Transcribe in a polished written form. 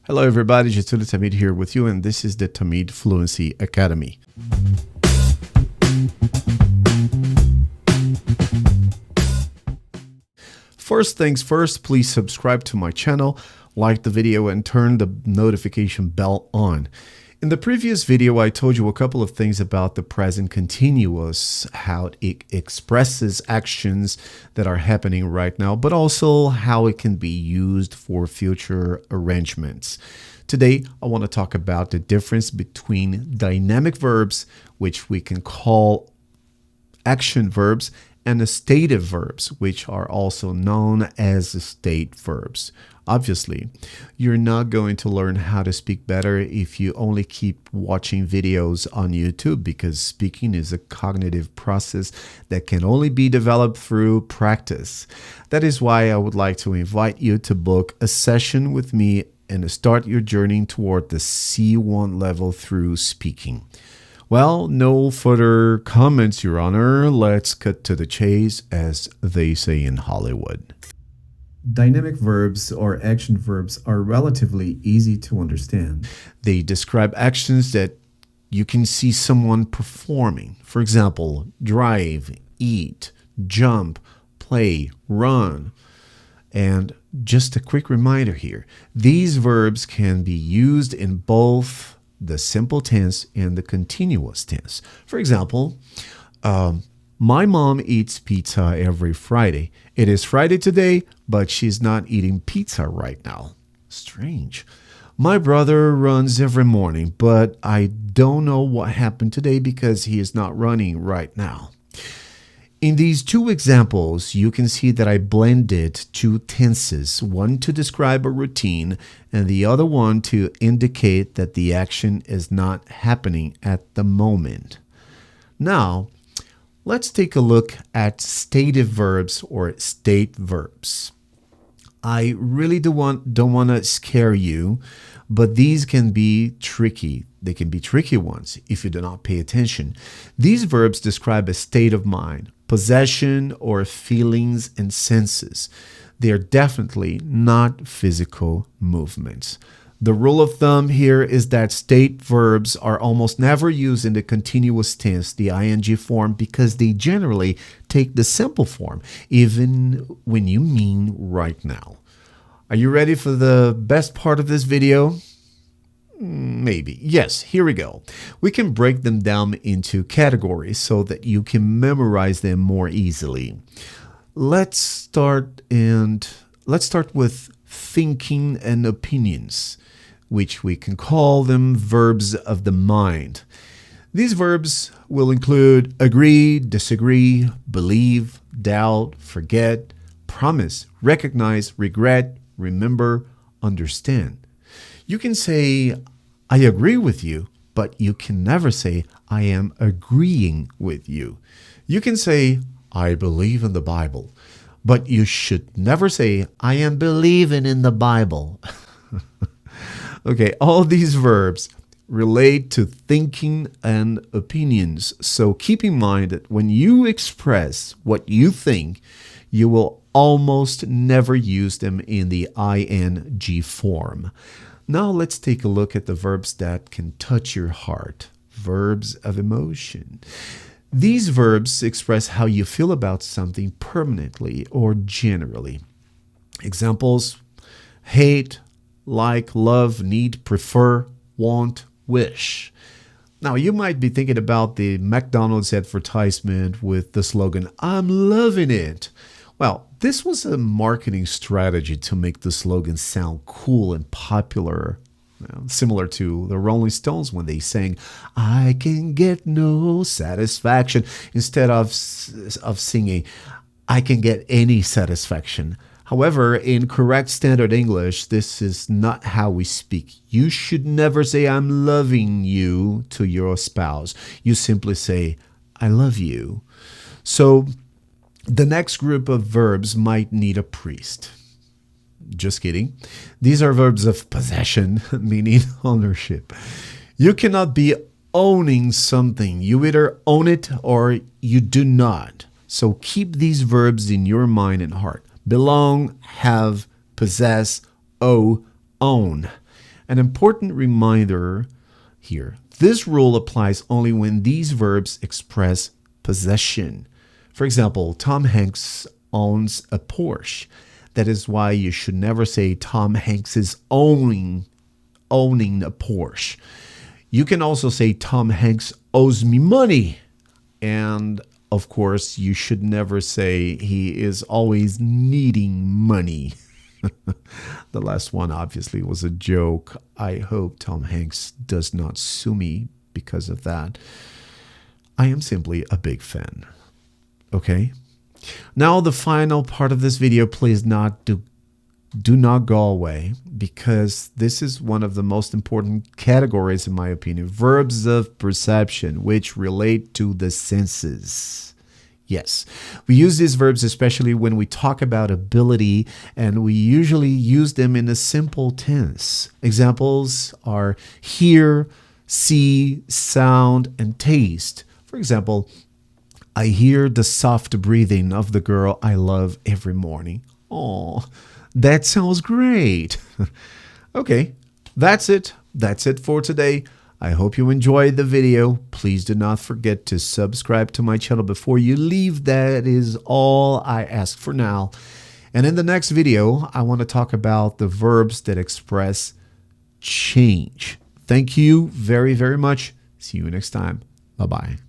Hello everybody, Jitulu Tamid here with you, and this is the Tamid Fluency Academy. First things first, please subscribe to my channel, like the video, and turn the notification bell on. In the previous video, I told you a couple of things about the present continuous, how it expresses actions that are happening right now, but also how it can be used for future arrangements. Today, I want to talk about the difference between dynamic verbs, which we can call action verbs, and the stative verbs, which are also known as the state verbs. Obviously, you're not going to learn how to speak better if you only keep watching videos on YouTube, because speaking is a cognitive process that can only be developed through practice. That is why I would like to invite you to book a session with me and to start your journey toward the C1 level through speaking. Well, no further comments, Your Honor. Let's cut to the chase, as they say in Hollywood. Dynamic verbs or action verbs are relatively easy to understand. They describe actions that you can see someone performing. For example, drive, eat, jump, play, run. And just a quick reminder here, these verbs can be used in both the simple tense and the continuous tense. For example, my mom eats pizza every Friday. It is Friday today, but she's not eating pizza right now. Strange. My brother runs every morning, but I don't know what happened today because he is not running right now. In these two examples, you can see that I blended two tenses, one to describe a routine and the other one to indicate that the action is not happening at the moment. Now, let's take a look at stative verbs or state verbs. I really don't want to scare you, but these can be tricky. They can be tricky ones if you do not pay attention. These verbs describe a state of mind, possession, or feelings and senses. They are definitely not physical movements. The rule of thumb here is that state verbs are almost never used in the continuous tense, the ing form, because they generally take the simple form, even when you mean right now. Are you ready for the best part of this video? Maybe. Yes, here we go. We can break them down into categories so that you can memorize them more easily. Let's start with thinking and opinions, which we can call them verbs of the mind. These verbs will include agree, disagree, believe, doubt, forget, promise, recognize, regret, remember, understand. You can say, I agree with you, but you can never say, I am agreeing with you. You can say, I believe in the Bible, but you should never say, I am believing in the Bible. Okay, all these verbs relate to thinking and opinions. So keep in mind that when you express what you think, you will almost never use them in the ing form. Now let's take a look at the verbs that can touch your heart, verbs of emotion. These verbs express how you feel about something permanently or generally. Examples: hate, like, love, need, prefer, want, wish. Now, you might be thinking about the McDonald's advertisement with the slogan, I'm loving it. Well, this was a marketing strategy to make the slogan sound cool and popular, similar to the Rolling Stones when they sang, I can get no satisfaction, instead of singing, I can get any satisfaction. However, in correct standard English, this is not how we speak. You should never say, I'm loving you to your spouse. You simply say, I love you. So, the next group of verbs might need a priest. Just kidding. These are verbs of possession, meaning ownership. You cannot be owning something. You either own it or you do not. So keep these verbs in your mind and heart. Belong, have, possess, owe, own. An important reminder here. This rule applies only when these verbs express possession. For example, Tom Hanks owns a Porsche. That is why you should never say Tom Hanks is owning a Porsche. You can also say Tom Hanks owes me money. And of course, you should never say he is always needing money. The last one obviously was a joke. I hope Tom Hanks does not sue me because of that. I am simply a big fan. Okay? Now the final part of this video, please do not go away, because this is one of the most important categories in my opinion. Verbs of perception, which relate to the senses. Yes, we use these verbs especially when we talk about ability, and we usually use them in a simple tense. Examples are hear, see, sound, and taste. For example, I hear the soft breathing of the girl I love every morning. Oh, that sounds great. Okay, that's it. That's it for today. I hope you enjoyed the video. Please do not forget to subscribe to my channel before you leave. That is all I ask for now. And in the next video, I want to talk about the verbs that express change. Thank you very, very much. See you next time. Bye-bye.